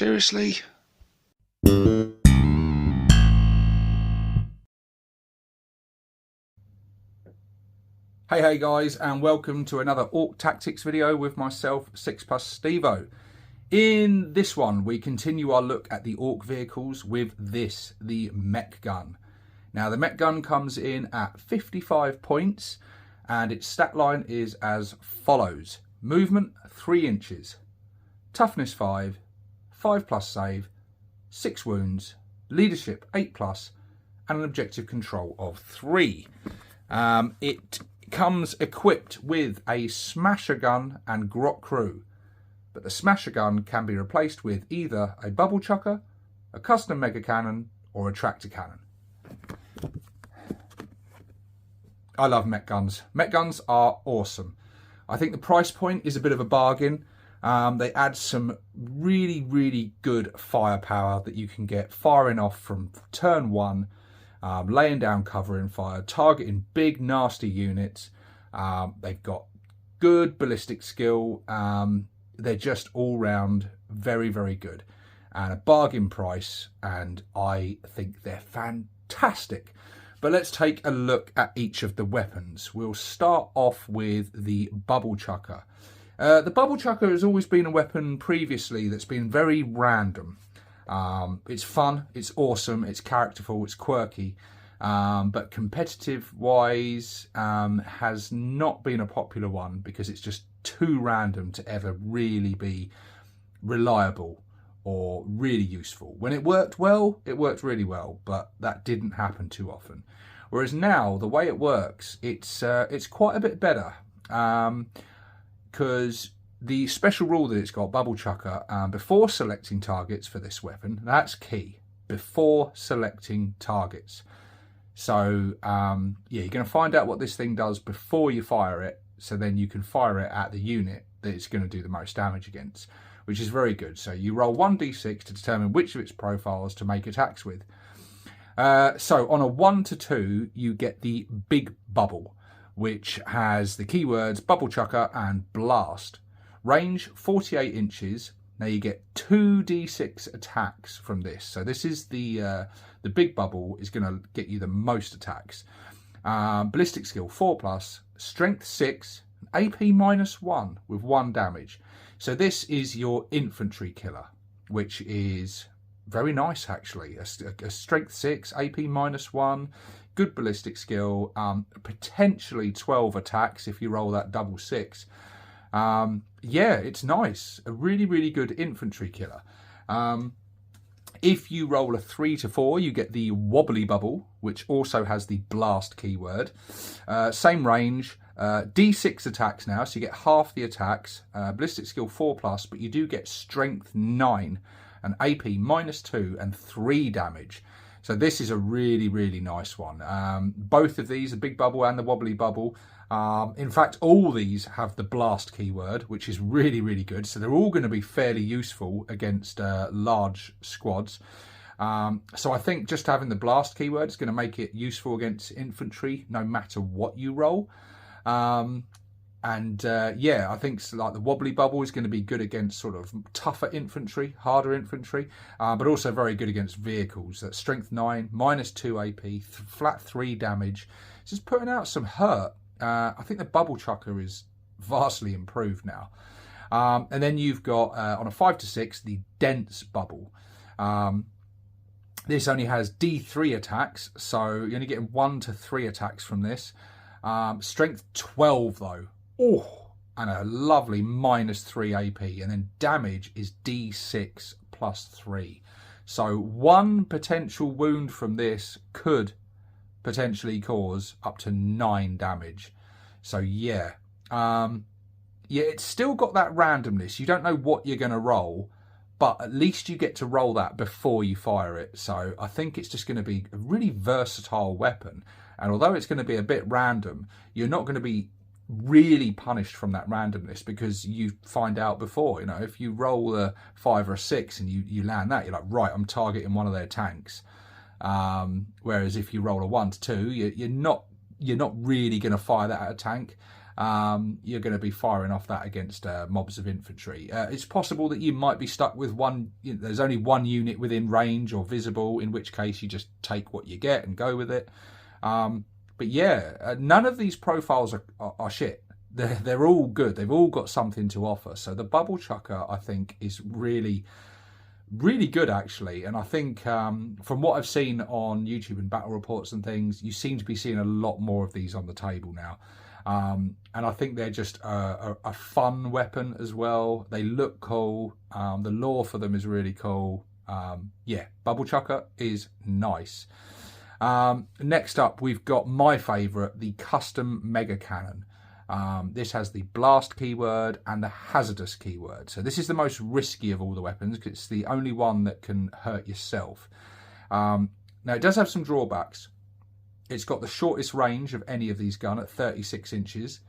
Seriously? Hey guys, and welcome to another Ork Tactics video with myself, 6+ Stevo. In this one, we continue our look at the Ork vehicles with this, the Mek Gun. Now, the Mek Gun comes in at 55 points, and its stat line is as follows. Movement, 3 inches. Toughness, 5. 5+ save. 6 wounds. Leadership, 8+. And an objective control of 3. It comes equipped with a smasher gun and Grot Crew, but the smasher gun can be replaced with either a bubble chucker, a custom mega cannon, or a tractor cannon. I love Mek Guns. Mek Guns are awesome. I think the price point is a bit of a bargain. They add some really good firepower that you can get firing off from turn 1. Laying down cover and fire, targeting big nasty units. They've got good ballistic skill. They're just all round very good, and a bargain price, and I think they're fantastic. But let's take a look at each of the weapons. We'll start off with the bubble chucker. The bubble chucker has always been a weapon previously that's been very random. It's fun, it's awesome, it's characterful, it's quirky, but competitive wise has not been a popular one because it's just too random to ever really be reliable or really useful. When it worked well, it worked really well, but that didn't happen too often. Whereas now, the way it works, it's quite a bit better, because the special rule that it's got, bubble chucker, before selecting targets for this weapon, that's key, before selecting targets. So, yeah, you're going to find out what this thing does before you fire it, so then you can fire it at the unit that it's going to do the most damage against, which is very good. So you roll 1d6 to determine which of its profiles to make attacks with. So on a 1 to 2, you get the big bubble, which has the keywords bubble chucker and blast. Range 48 inches. Now you get 2d6 attacks from this. So this is the big bubble is going to get you the most attacks. Ballistic skill 4+, strength 6, AP -1 with 1 damage. So this is your infantry killer, which is very nice actually. A strength 6, AP -1, good ballistic skill, potentially 12 attacks if you roll that double 6. Yeah, it's nice. A really good infantry killer. If you roll a 3 to 4, you get the wobbly bubble, which also has the blast keyword. Same range, D6 attacks now, so you get half the attacks. Ballistic skill 4+, but you do get strength 9, and AP -2 and 3 damage. So this is a really nice one. Both of these, the big bubble and the wobbly bubble, in fact, all these have the blast keyword, which is really good. So they're all going to be fairly useful against large squads. So I think just having the blast keyword is going to make it useful against infantry, no matter what you roll. Yeah, I think like the wobbly bubble is going to be good against sort of tougher infantry, harder infantry, but also very good against vehicles. That's strength 9, -2 AP, flat 3 damage. It's just putting out some hurt. I think the bubble chucker is vastly improved now. And then you've got, on a 5 to 6, the dense bubble. This only has D3 attacks, so you're only getting 1 to 3 attacks from this. Strength 12 though. Oh, and a lovely -3 AP. And then damage is D6 +3. So 1 potential wound from this could potentially cause up to 9 damage. So yeah, yeah, it's still got that randomness. You don't know what you're going to roll, but at least you get to roll that before you fire it. So I think it's just going to be a really versatile weapon. And although it's going to be a bit random, you're not going to be really punished from that randomness, because you find out before, you know, if you roll a 5 or a 6 and you land that, you're like, right, I'm targeting one of their tanks. Whereas if you roll a 1 to 2, you're not really going to fire that at a tank. you're going to be firing off that against mobs of infantry. It's possible that you might be stuck with one, there's only one unit within range or visible, in which case you just take what you get and go with it. But yeah, none of these profiles are shit. They're all good. They've all got something to offer. So the Bubble Chucker, I think, is really good, actually. And I think from what I've seen on YouTube and battle reports and things, you seem to be seeing a lot more of these on the table now. And I think they're just a fun weapon as well. They look cool. The lore for them is really cool. Yeah, Bubble Chucker is nice. Next up, we've got my favourite, the Custom Mega Cannon. This has the blast keyword and the hazardous keyword. So this is the most risky of all the weapons because it's the only one that can hurt yourself. Now, it does have some drawbacks. It's got the shortest range of any of these guns at 36 inches,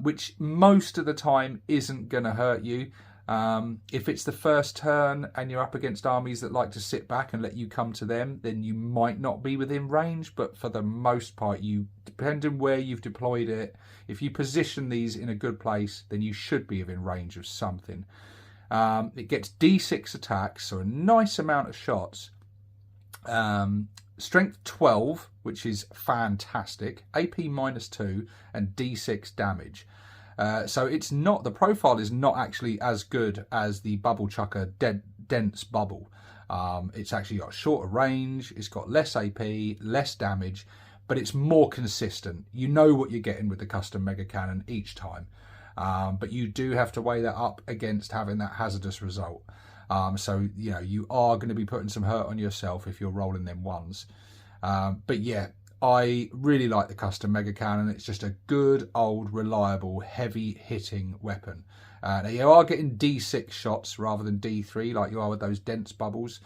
which most of the time isn't going to hurt you. If it's the first turn and you're up against armies that like to sit back and let you come to them, then you might not be within range. But for the most part, depending where you've deployed it, if you position these in a good place, then you should be within range of something. It gets D6 attacks, so a nice amount of shots. Strength 12, which is fantastic. AP -2 and D6 damage. So it's not, the profile is not actually as good as the Bubble Chucker Dense Bubble. It's actually got shorter range, it's got less AP, less damage, but it's more consistent. You know what you're getting with the Custom Mega Cannon each time. But you do have to weigh that up against having that hazardous result. So, you know, you are going to be putting some hurt on yourself if you're rolling them ones. But yeah, I really like the Custom Mega Cannon. It's just a good, old, reliable, heavy-hitting weapon. Now you are getting D6 shots rather than D3 like you are with those dense bubbles.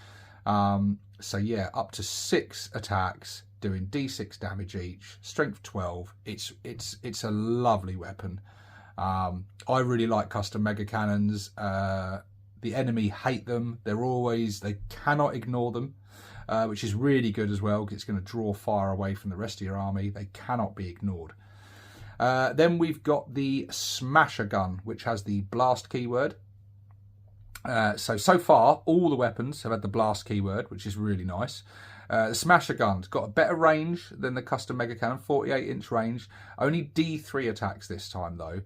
So yeah, up to 6 attacks, doing D6 damage each, strength 12. It's a lovely weapon. I really like Custom Mega Cannons. The enemy hate them. They cannot ignore them. Which is really good as well, because it's going to draw fire away from the rest of your army. They cannot be ignored. Then we've got the Smasher Gun, which has the blast keyword. So far, all the weapons have had the blast keyword, which is really nice. The Smasher Gun's got a better range than the Custom Mega Cannon, 48-inch range. Only D3 attacks this time, though.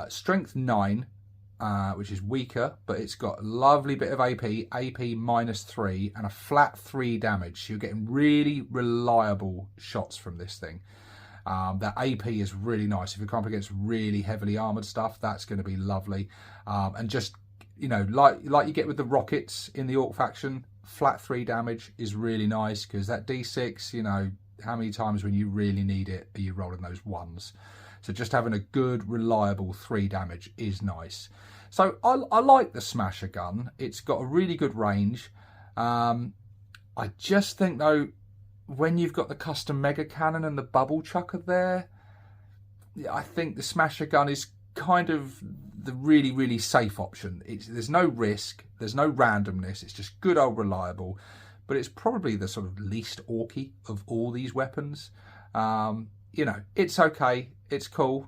Strength 9. Which is weaker, but it's got a lovely bit of AP -3, and a flat 3 damage. So you're getting really reliable shots from this thing. That AP is really nice. If you come up against really heavily armoured stuff, that's going to be lovely. And just, you know, like you get with the rockets in the Orc faction, flat 3 damage is really nice, because that D6, you know, how many times when you really need it are you rolling those ones? So just having a good, reliable 3 damage is nice. So I like the Smasher Gun. It's got a really good range. I just think, though, when you've got the Custom Mega Cannon and the Bubble Chucker there, I think the Smasher Gun is kind of the really, really safe option. There's no risk. There's no randomness. It's just good old reliable. But it's probably the sort of least orky of all these weapons. You know, it's okay. It's cool.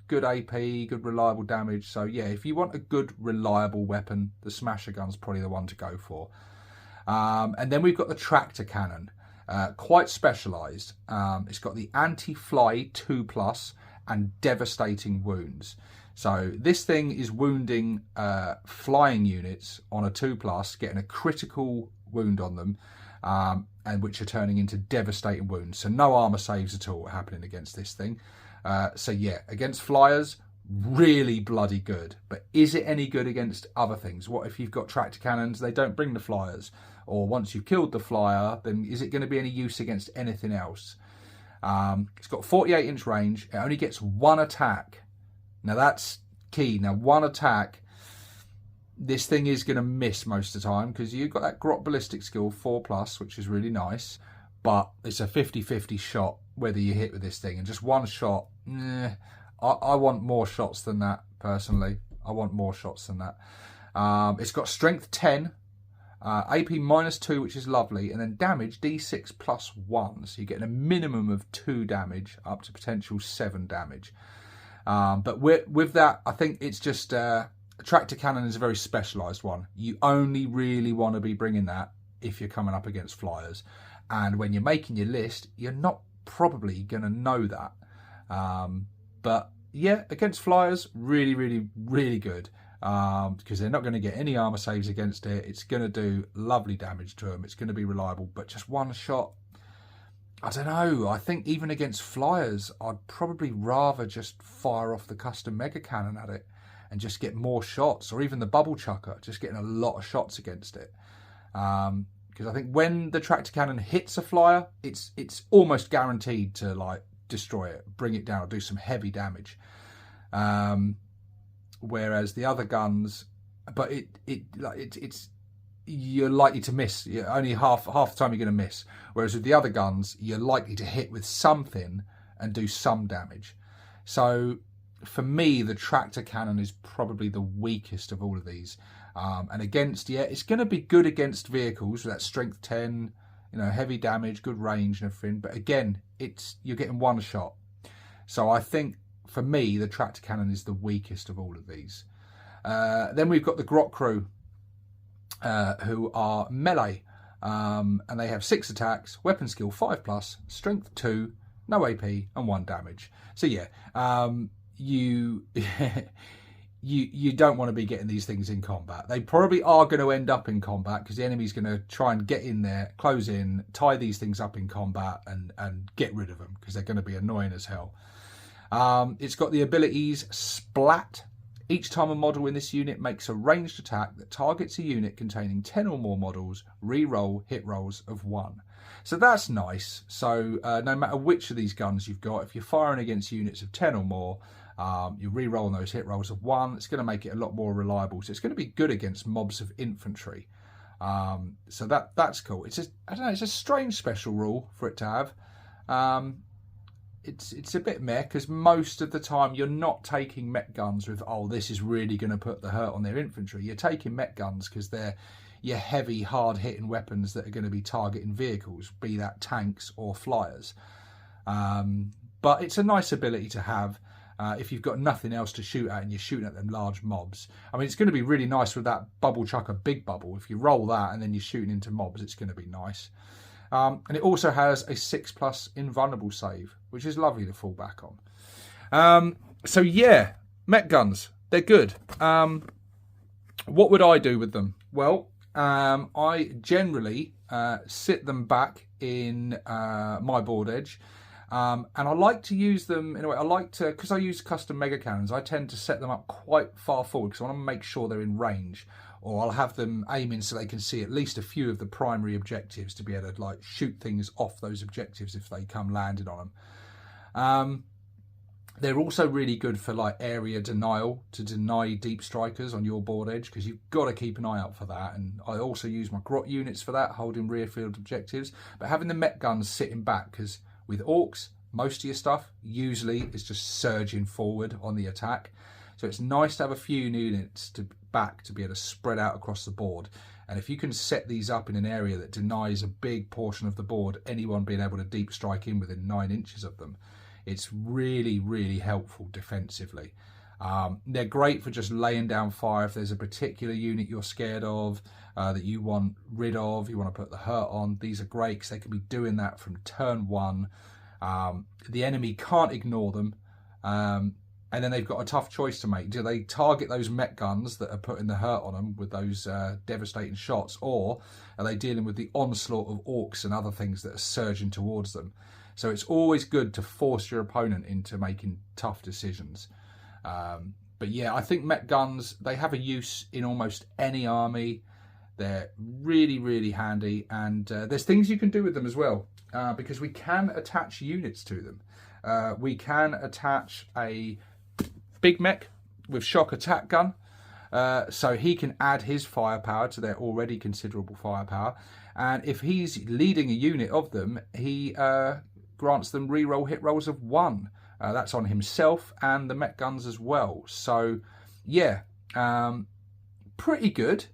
Good AP, good reliable damage. So yeah, if you want a good reliable weapon, the Smasher Gun's probably the one to go for. And then we've got the Tractor Cannon, quite specialised. It's got the Anti-Fly 2+ and Devastating Wounds. So this thing is wounding flying units on a 2+, getting a critical wound on them, and which are turning into devastating wounds. So no armor saves at all happening against this thing. So yeah, against flyers, really bloody good. But is it any good against other things? What if you've got tractor cannons, they don't bring the flyers? Or once you've killed the flyer, then is it going to be any use against anything else? It's got 48-inch range. It only gets 1 attack. Now that's key. Now 1 attack, this thing is going to miss most of the time, because you've got that Grot ballistic skill 4+, which is really nice. But it's a 50-50 shot whether you hit with this thing. And just 1 shot, I want more shots than that, personally. I want more shots than that. It's got strength 10, AP -2, which is lovely, and then damage D6 +1. So you're getting a minimum of 2 damage up to potential 7 damage. But with that, I think it's just a tractor cannon is a very specialised one. You only really want to be bringing that if you're coming up against flyers. And when you're making your list, you're not probably going to know that. But yeah, against flyers, really, really, really good. Because they're not going to get any armor saves against it. It's going to do lovely damage to them. It's going to be reliable, but just one shot, I don't know. I think even against flyers, I'd probably rather just fire off the custom mega cannon at it and just get more shots, or even the bubble chucker, just getting a lot of shots against it. Because I think when the tractor cannon hits a flyer, it's almost guaranteed to like destroy it, bring it down, or do some heavy damage. Whereas the other guns, but it's you're likely to miss. Only half the time you're going to miss. Whereas with the other guns, you're likely to hit with something and do some damage. So for me, the tractor cannon is probably the weakest of all of these. And against, it's going to be good against vehicles with that strength 10, heavy damage, good range and everything. But again, you're getting one shot. So I think for me, the tractor cannon is the weakest of all of these. Then we've got the Grot Crew, who are melee, and they have 6 attacks, weapon skill 5+, strength 2, no AP, and 1 damage. So yeah, you you don't want to be getting these things in combat. They probably are going to end up in combat because the enemy's going to try and get in there, close in, tie these things up in combat, and get rid of them because they're going to be annoying as hell. It's got the abilities Splat. Each time a model in this unit makes a ranged attack that targets a unit containing 10 or more models, re-roll hit rolls of 1. So that's nice. So no matter which of these guns you've got, if you're firing against units of 10 or more, you're re-rolling those hit rolls of 1. It's going to make it a lot more reliable. So it's going to be good against mobs of infantry. So that's cool. It's I don't know. It's a strange special rule for it to have. It's a bit meh because most of the time you're not taking Mek Guns with, oh, this is really going to put the hurt on their infantry. You're taking Mek Guns because they're your heavy, hard-hitting weapons that are going to be targeting vehicles, be that tanks or flyers. But it's a nice ability to have if you've got nothing else to shoot at and you're shooting at them large mobs. I mean, it's going to be really nice with that bubble chucker big bubble. If you roll that and then you're shooting into mobs, it's going to be nice. And it also has a 6+ invulnerable save, which is lovely to fall back on. So yeah, Mek Guns, they're good. What would I do with them? Well, I generally sit them back in my board edge. And I like to use them in a way. Because I use custom mega cannons, I tend to set them up quite far forward because I want to make sure they're in range. Or I'll have them aiming so they can see at least a few of the primary objectives to be able to like shoot things off those objectives if they come landed on them. They're also really good for like area denial, to deny deep strikers on your board edge, because you've got to keep an eye out for that. And I also use my Grot units for that, holding rear field objectives. But having the Mek Guns sitting back, because with Orks, most of your stuff usually is just surging forward on the attack. So it's nice to have a few units back to be able to spread out across the board. And if you can set these up in an area that denies a big portion of the board, anyone being able to deep strike in within 9 inches of them, it's really, really helpful defensively. They're great for just laying down fire if there's a particular unit you're scared of, that you want rid of, you want to put the hurt on. These are great because they can be doing that from turn 1. The enemy can't ignore them. And then they've got a tough choice to make. Do they target those Mek Guns that are putting the hurt on them with those devastating shots, or are they dealing with the onslaught of Orks and other things that are surging towards them? So it's always good to force your opponent into making tough decisions. But yeah, I think Mek Guns, they have a use in almost any army. They're really, really handy. And there's things you can do with them as well, because we can attach units to them. We can attach a big mech with shock attack gun, so he can add his firepower to their already considerable firepower, and if he's leading a unit of them, he grants them reroll hit rolls of 1. That's on himself and the Mek Guns as well. So yeah, pretty good.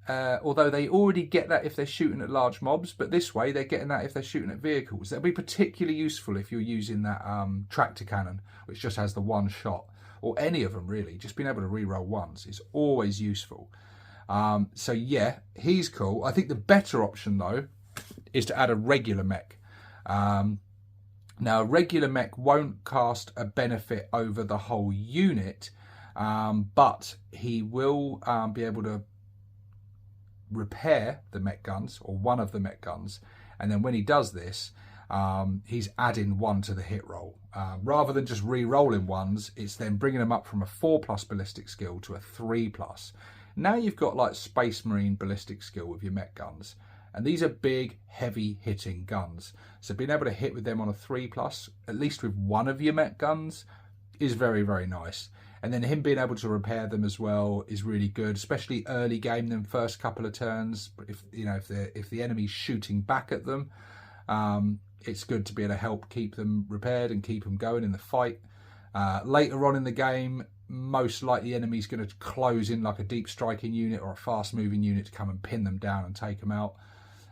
although they already get that if they're shooting at large mobs, but this way they're getting that if they're shooting at vehicles. That'll be particularly useful if you're using that tractor cannon, which just has the one shot, or any of them really. Just being able to reroll ones is always useful. So yeah, he's cool. I think the better option though is to add a regular mech. Now, a regular mech won't cast a benefit over the whole unit, but he will be able to repair the Mek Guns, or one of the Mek Guns, and then when he does this, he's adding 1 to the hit roll. Rather than just re-rolling ones, it's then bringing them up from a 4+ ballistic skill to a 3+. Now you've got like Space Marine ballistic skill with your Mek Guns. And these are big, heavy hitting guns. So being able to hit with them on a 3+, at least with one of your Mek Guns, is very, very nice. And then him being able to repair them as well is really good, especially early game, them first couple of turns. If the enemy's shooting back at them, it's good to be able to help keep them repaired and keep them going in the fight. Later on in the game, most likely the enemy's going to close in like a deep striking unit or a fast moving unit to come and pin them down and take them out.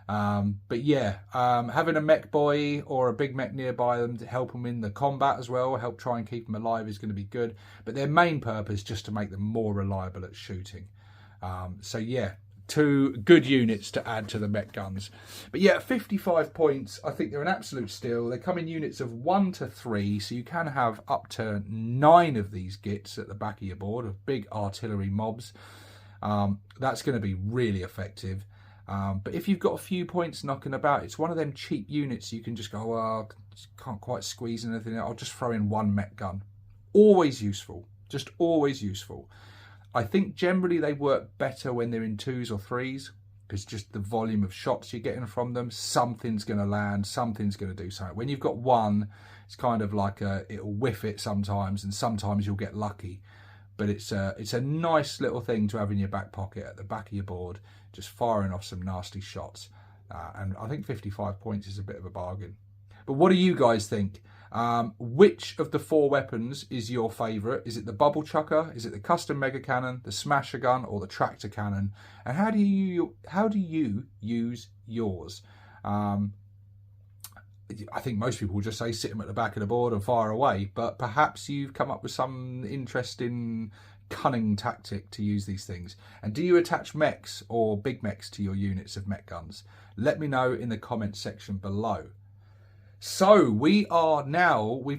But yeah, having a mech boy or a big mech nearby them to help them in the combat as well, help try and keep them alive, is going to be good. But their main purpose is just to make them more reliable at shooting. So yeah, 2 good units to add to the Mek Guns. But yeah, 55 points, I think they're an absolute steal. They come in units of 1 to 3, so you can have up to 9 of these gits at the back of your board, of big artillery mobs. That's going to be really effective. But if you've got a few points knocking about, it's one of them cheap units you can just go, well, can't quite squeeze anything. I'll just throw in 1 Mek Gun. Always useful. Just always useful. I think generally they work better when they're in 2s or 3s, because just the volume of shots you're getting from them, something's going to land, something's going to do something. When you've got 1, it's kind of like it'll whiff it sometimes, and sometimes you'll get lucky. But it's a nice little thing to have in your back pocket at the back of your board, just firing off some nasty shots. And I think 55 points is a bit of a bargain. But what do you guys think? Which of the 4 weapons is your favourite? Is it the bubble chucker? Is it the custom mega cannon, the smasher gun, or the tractor cannon? And how do you use yours? I think most people will just say sit them at the back of the board and fire away, but perhaps you've come up with some interesting, cunning tactic to use these things. And do you attach mechs or big mechs to your units of Mek Guns? Let me know in the comment section below. So we've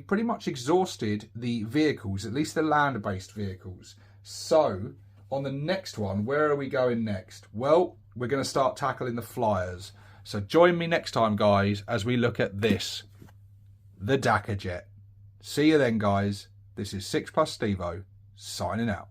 pretty much exhausted the vehicles, at least the land-based vehicles. So on the next one, where are we going next? Well, we're going to start tackling the flyers. So join me next time, guys, as we look at this, the Dakka Jet. See you then, guys. This is 6+ Stevo, signing out.